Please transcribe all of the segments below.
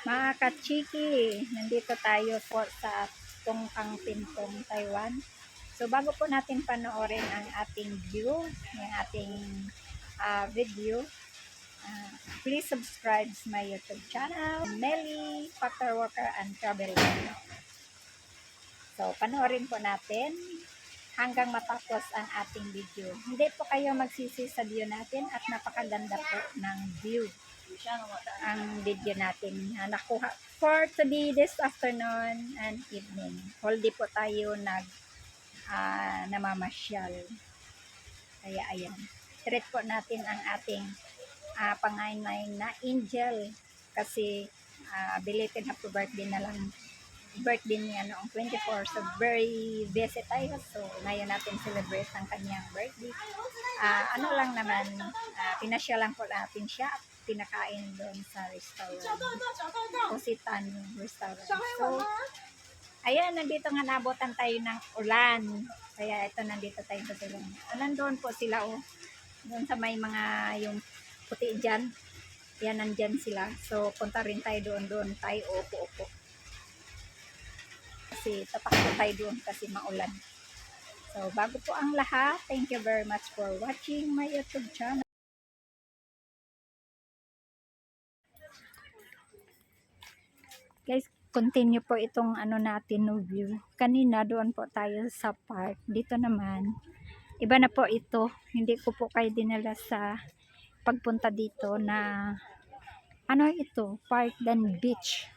Mga kachiki, nandito tayo po sa Tongkang Pintong, Taiwan. So bago po natin panoorin ang ating view, yung ating video, please subscribe to my YouTube channel, Melly Factor Worker and Travel. So panoorin po natin hanggang matapos ang ating video. Hindi po kayo magsisi sa view natin at napakaganda po ng view ang video natin na nakuha for today, this afternoon and evening. Whole day po tayo namamasyal. Kaya ayan, treat po natin ang ating pangaynay na Angel kasi belated happy birthday na lang, birthday niya noong 24. So very busy tayo, so ngayon natin celebrate ang kanyang birthday. Ano lang naman, pinasya lang po natin siya, pinakain doon sa restaurant, Ositan restaurant. So ayan, nandito nga nabotan tayo ng ulan, kaya ito nandito tayo sa tulong. Nandoon po sila doon sa may mga yung puti dyan, yan, nandyan sila. So punta rin tayo doon tayo upo kasi tapak po tayo doon kasi maulan. So bago po ang lahat, thank you very much for watching my YouTube channel. Guys, continue po itong natin no view. Kanina doon po tayo sa park. Dito naman, iba na po ito. Hindi ko po kayo dinala sa pagpunta dito na ito, park dan beach.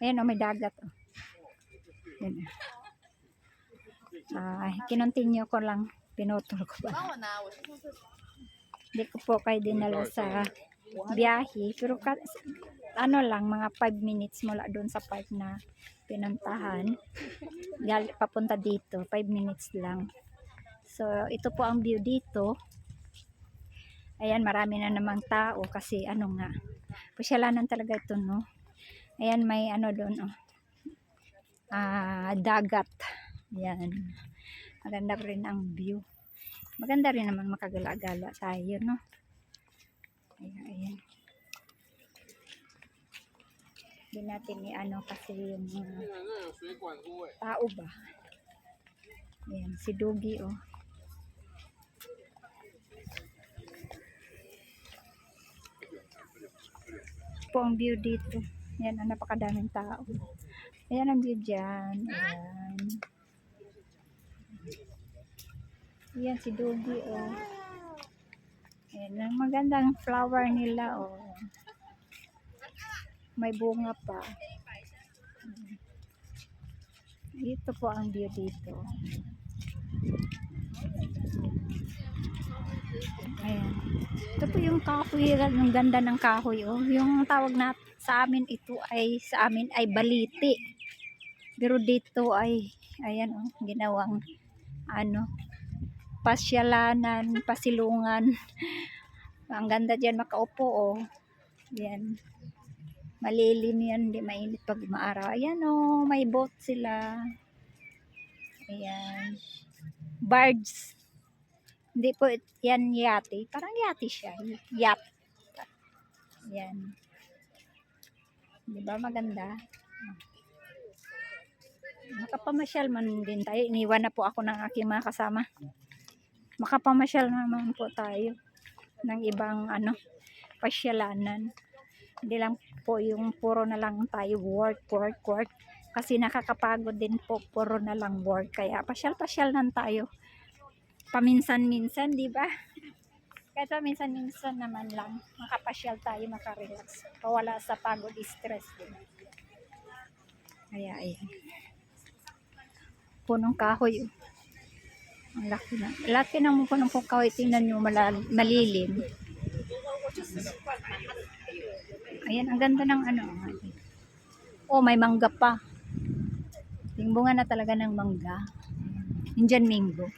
Ayan may dagat Ayan. Kinontinue ko lang, pinutol ko ba. Hindi ko po kayo dinala sa biyahe, pero lang, mga 5 minutes mula doon sa park na pinuntahan papunta dito, 5 minutes lang. So ito po ang view dito. Ayan, marami na namang tao kasi nga, pasyalanan talaga ito, no. Ayan, may doon dagat. Ayan, maganda rin ang view, maganda rin naman makagala-gala tayo, no. Ayan. Hindi natin kasi yung tao ba. Ayan, si Dugi po ang view dito. Ayan, napakadaming tao. Ayan ang view dyan. Ayan. Ayan si Dugi Ayan, ang magandang flower nila may bunga pa. Ito po ang view dito. Ayan. Ito po yung kahoy, ang ganda ng kahoy Yung tawag na sa amin ay baliti. Pero dito ay ayan ginawang pasyalanan, pasilungan. Ang ganda diyan makaupo Ayan. Malilim yan, hindi mainit pag maaraw. Ayan may boat sila. Ayan. Birds. Hindi po yan yate. Parang yate siya. Yacht. Ayan. Diba maganda? Makapamasyal man din tayo. Iniwan na po ako ng aking mga kasama. Makapamasyal naman po tayo ng ibang pasyalanan. Hindi lang po yung puro na lang tayo work. Kasi nakakapagod din po, puro na lang work. Kaya pasyal nan tayo. Paminsan-minsan, di ba? Kahit paminsan-minsan naman lang, makapasyal tayo, makarelax. Pawala sa pagod, stress din. Kaya ayan. Punong kahoy. Ang laki na. Laki ng punong kahoy. Tingnan nyo, malilim. Ayan, ang ganda ng may mangga pa. Yung bunga na talaga ng mangga. Indian mango.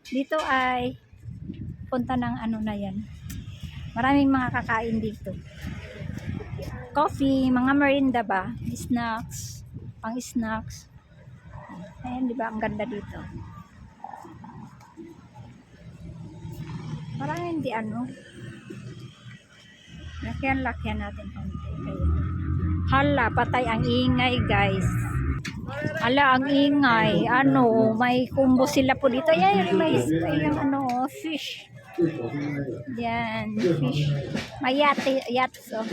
Dito ay punta ng na yan. Maraming mga kakain dito. Coffee, mga merinda ba? Snacks, pang snacks. Ayan, di ba? Ang ganda dito. Parang hindi Lakyan natin konti. Ayan. Hala, patay ang ingay guys. Hala, ang ingay. Ano, may kumbo sila po dito. Ayan, may yung ano, fish. Yan, fish. May yates, oh.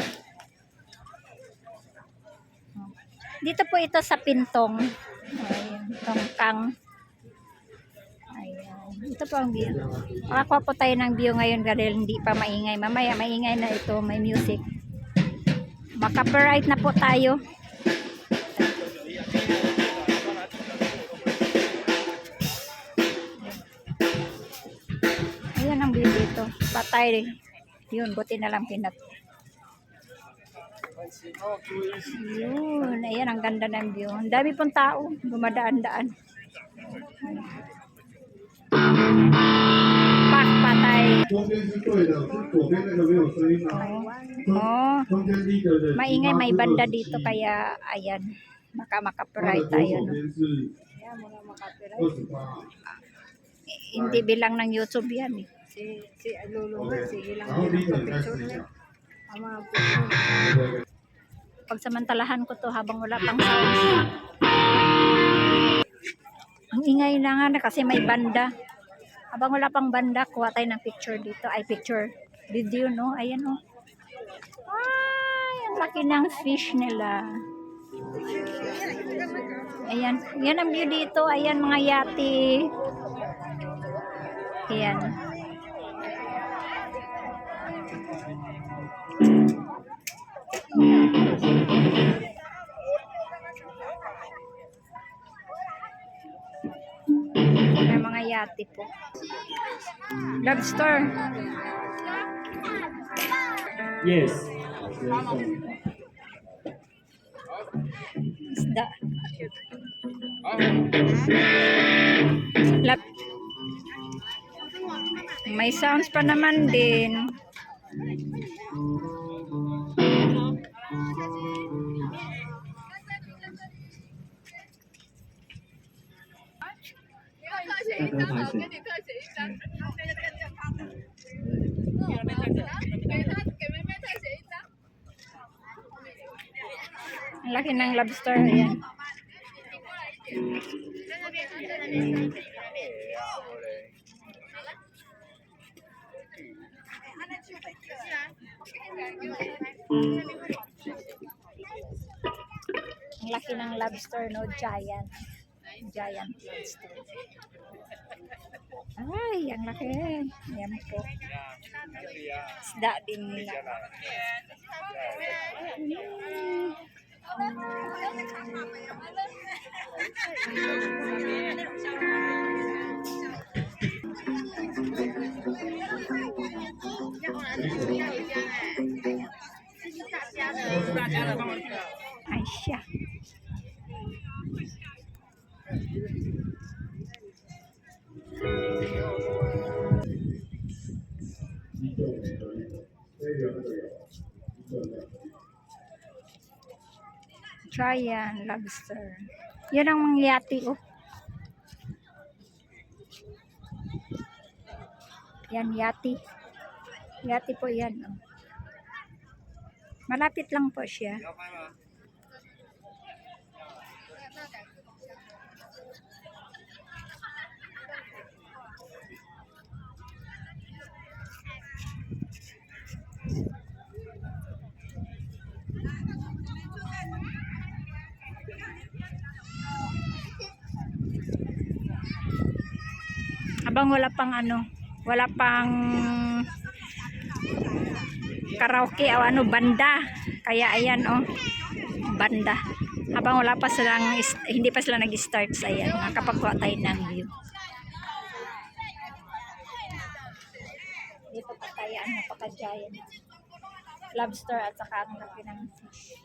Dito po ito sa Pintong. Ayan, Tongkang. Ayan. Ito po ang view. Makakuha po tayo ng view ngayon dahil hindi pa maingay. Mamaya maingay na ito, may music. Maka-copyright na po tayo. Ayan ang view dito. Patay. Yun, buti na lang pinat. Yun, ayan ang ganda ng view. Ang dami pong tao, dumadaan-daan. Patay. Oh, maingay, may banda dito kaya ayan, maka-copyright tayo, no? Hindi bilang ng YouTube yan eh. Si Lolo nga, sige lang yung picture niya. Pagsamantalahan ko to habang wala pang sound. Ang ingay na nga kasi may banda. Habang wala pang banda, kuha tayo ng picture dito. Ay, picture. Video, no? Ayan, no? Ay, ang laki ng fish nila. Ayan. Yan ang view dito. Ayan, mga yati. Ayan. May mga yati po. Lobster. Yes. Isda. May sounds pa naman din. Ang laki ng lobster. Ayan. Ang laki ng lobster, no? Giant. Giant lobster. Ay, ang laki. Ayan po. Isda din nila. Ay siya. Giant lobster. Yan ang mga yati, oh. Yan, yati. Yati po yan, oh. Malapit lang po siya. Habang wala pang ano, wala pang karaoke o ano, banda. Kaya ayan, oh, banda. Habang wala pa silang, hindi pa sila nag-start, ayan, nakapagkuha tayo ng view. Dito pa tayo, ano, paka-giant lobster at saka ang laki ng fish.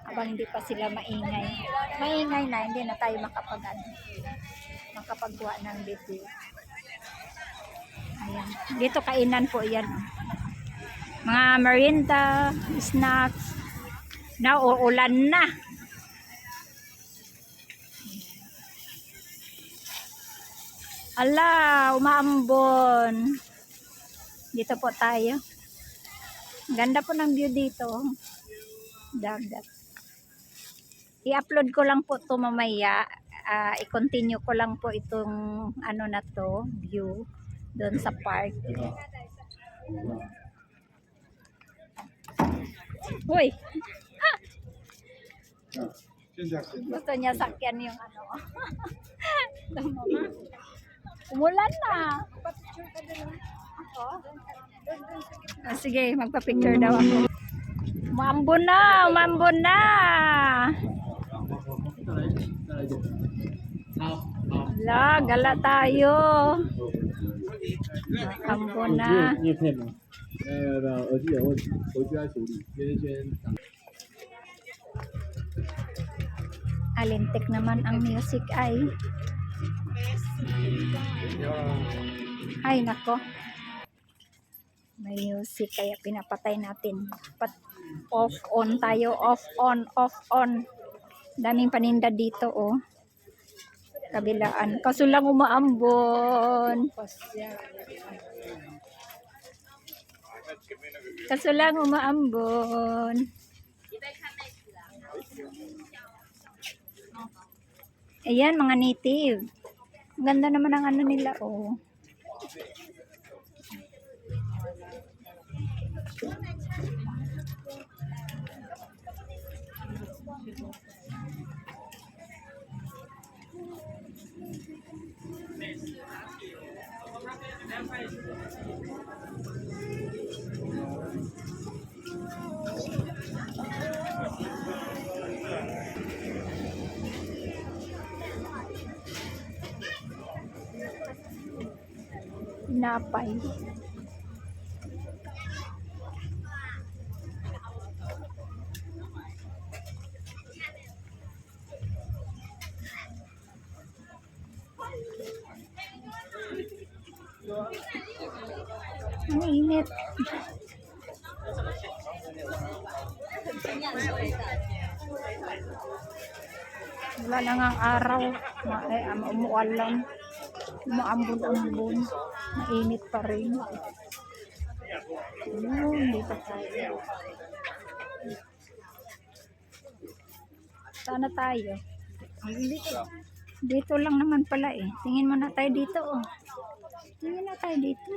Habang hindi pa sila maingay. Maingay na, hindi na tayo makapagawa ng video. Ayan. Dito kainan po yan. Mga merienda, snacks. Na uulan na. Ala, umaambon. Dito po tayo. Ganda po ng view dito. Dagat. I-upload ko lang po to mamaya. I-continue ko lang po itong ano na to, view doon sa park. Hoy! Gusto niya sakyan yung ano. Umulan na. Sige, magpa-picture daw ako. Umambon na, umambon na. Ala, gala tayo. Umambon na. 你也配吗？耳机有问题，回去再处理。先打。 Alintik naman ang music ay. Ay, nako. May music kaya pinapatay natin. Off on tayo, off on, off on. Daming paninda dito oh. Kabilaan. Kaso lang umaambon. Kaso lang umaambon. Ayan, mga native. Ang ganda naman ang ano nila, oh. Napay. Ang init. Wala na nga ang araw. Umuwan lang. Umaambon-ambon. Mainit pa rin. Dito tayo. Sana tayo. Dito lang naman pala eh. Tingin muna tayo dito oh. Tingin na tayo dito.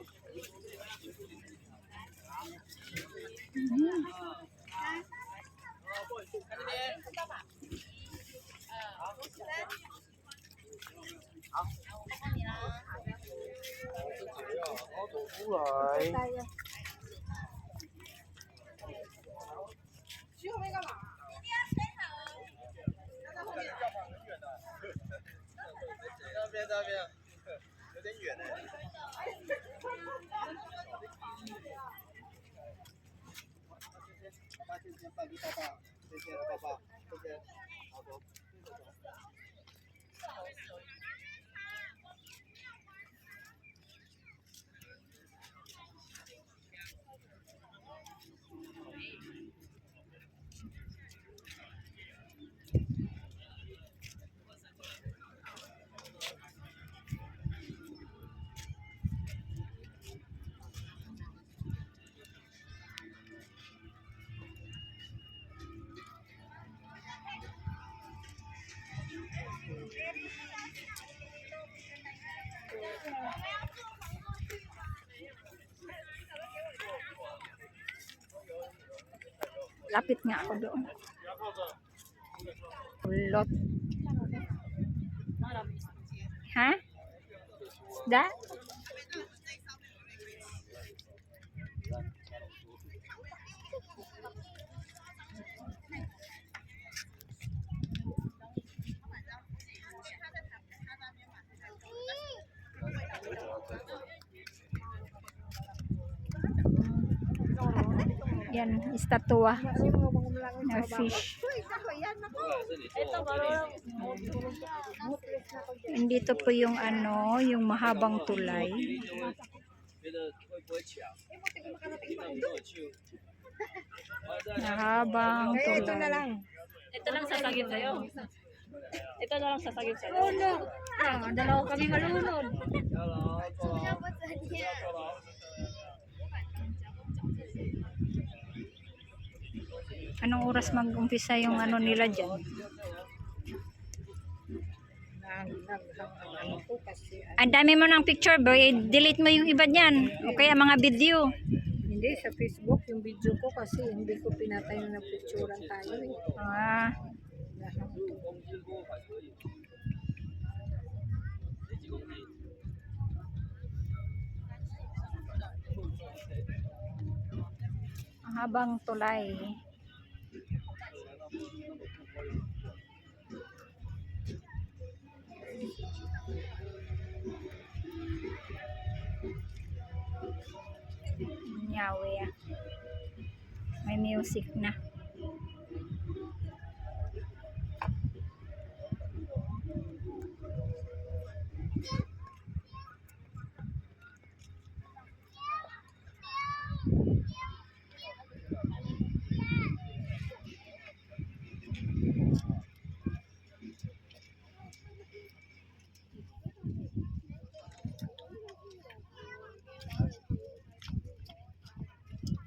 Tayo. 有点远呢。谢谢爸爸，谢谢爸爸，谢谢，好的。Lapit nga ako doon. Ulot. Ha? Isda? Yan, estatwa na fish. Dito po yung ano, yung mahabang tulay. Mahabang tulay. Ito lang sasagin tayo. Ito na lang sasagip sa ulo. Dalawa kami malunod. Anong oras mag-umpisa yung ano nila dyan? Ano ko kasi Ang dami mo ng picture, boy. Delete mo yung iba dyan. O kaya mga video. hindi sa Facebook yung video ko kasi hindi ko pinatay na nagpicturean tayo eh. Ah, habang tulay. Nyawe ah. May music na.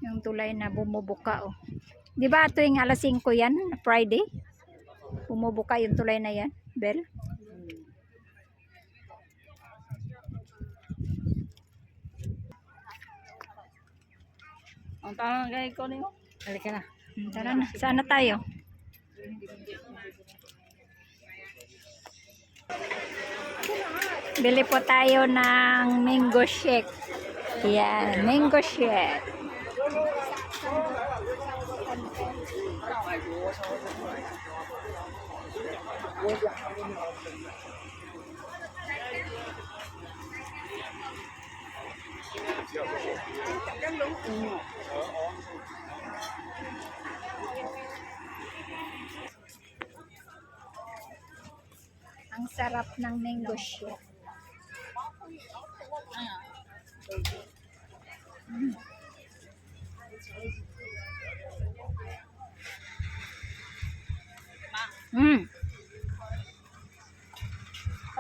Yung tulay na bumubuka oh. 'Di ba tuwing alas 5 yan, Friday? Bumubuka yung tulay na yan, Bel. Ang tanong gay ko niyo. Halika na. Tara na, saan na tayo? Bili po tayo ng mango shake. Yan, mango shake. Ang sarap ng mango shake.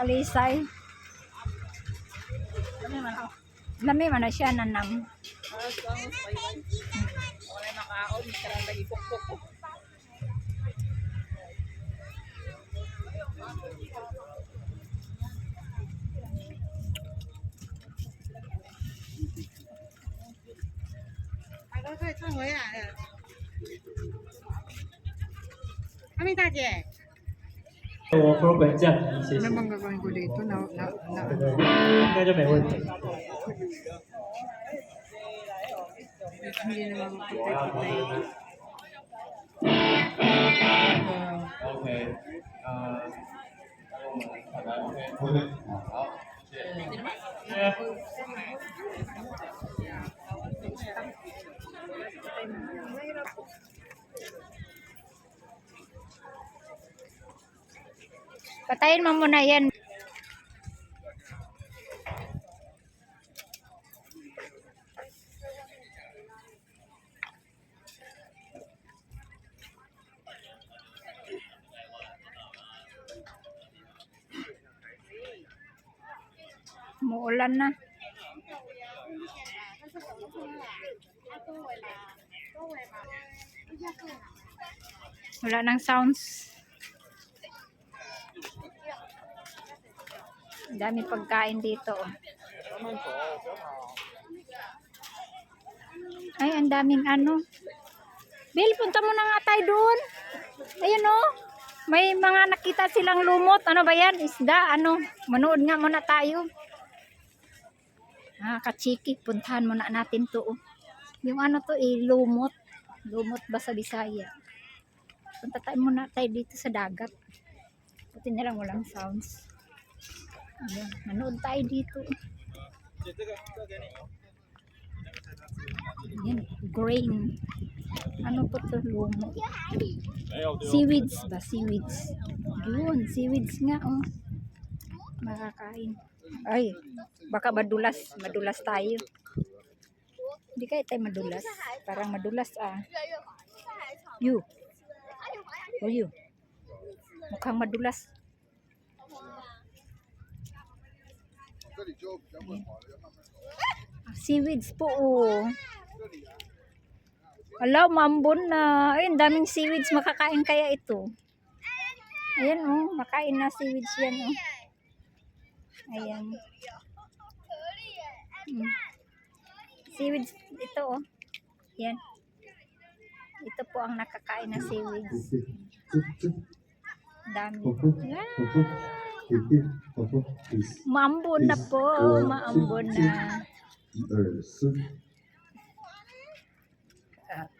Kalisay. Lami man na siya nanam. Wala makaon, karang lagi pukpok. Ano kay唱回来了？阿妹大姐。我 program 降低，谢谢。 Ano bang gagawin ko dito? 应该就没问题。 Hindi naman makapagpapatay. OK，好的，OK，好，谢谢。 Patayin mo muna yan. Muulan na. Wala nang sounds. Dami pagkain dito. Ay, ang daming ano. Bill, punta mo na nga tayo doon. Ayun oh. May mga nakita silang lumot. Ano ba yan? Isda, ano? Manood nga muna tayo. Kachiki. Puntahan muna natin to. Oh. Yung ano to lumot. Lumot ba sa Bisaya? Punta tayo muna tayo dito sa dagat. Buti na lang walang sounds. Ayan, manood tayo dito. Ayan, grain. Ano po ito? Lumot. Seaweeds ba? Seaweeds. Yun, seaweeds nga oh. Makakain. Ay, baka madulas. Madulas tayo. Hindi kaya tayo madulas. Parang madulas ah. You. Oh you. Mukhang madulas. 这里就比较温滑了，要慢慢走。 Seaweeds po, oh. Ala, mambon na. Ayun, daming seaweeds. Makakain kaya ito. Ayan, oh. Makain na seaweeds yan, oh. Ayan. Seaweeds, ito, oh. Yan. Ito po ang nakakain na seaweeds. Dami. Maambon na po. Maambon na.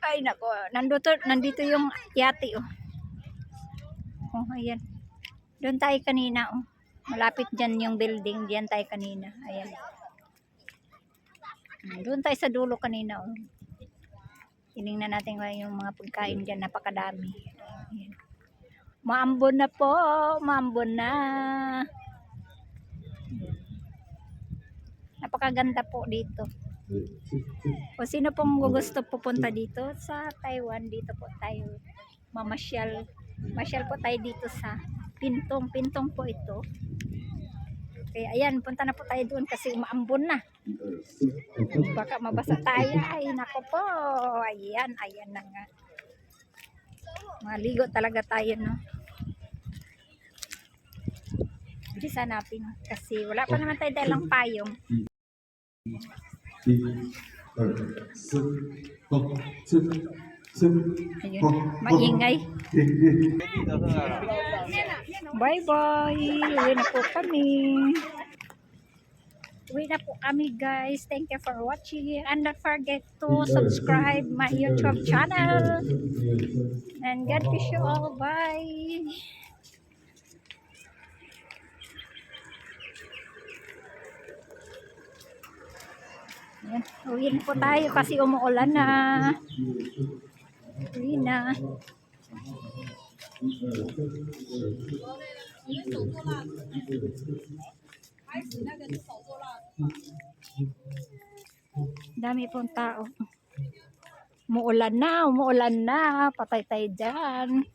Ay, nako. Nandito yung yate, oh. Oh, ayan. Doon tayo kanina, oh. Malapit dyan yung building. Diyan tayo kanina. Ayan. Doon tayo sa dulo kanina, oh. Tinignan natin yung mga pagkain dyan. Napakadami. Ayan. Maambon na po. Maambon na. Napakaganda po dito. O sino pong gusto pupunta dito sa Taiwan, dito po tayo mamasyal. Masyal po tayo dito sa Pintong. Pintong po ito. Kaya ayan, punta na po tayo doon kasi maambon na. Baka mabasa tayo. Ay, nako po. Ayan, ayan na nga. Maligo talaga tayo, no? Bilisan natin kasi wala pa naman tayo dalang payong. Ayun, maingay. Bye-bye. Uwi na po kami. Uwi na po kami, guys. Thank you for watching. And don't forget to subscribe my YouTube channel. And God bless you all. Bye. Ayan, uwi na po tayo kasi umuulan na. Uwi na. Dami pong tao. Umuulan na, umuulan na. Patay tayo dyan.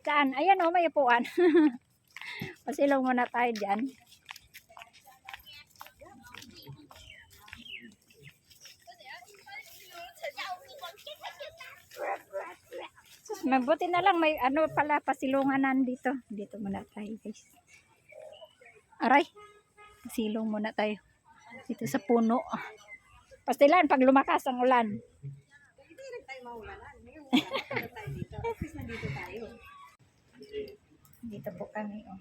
Saan? Ayan o, may upuan. Pasilong muna tayo dyan. Sus, mabuti na lang may ano pala pasilungan nandito. Dito muna tayo, guys. Aray. Pasilong muna tayo. Dito sa puno. Pastilan pag lumakas ang ulan. Hindi rin tayo maulanan. Ngayon, wala tayo dito. At least nandito tayo. Dito po kami, oh.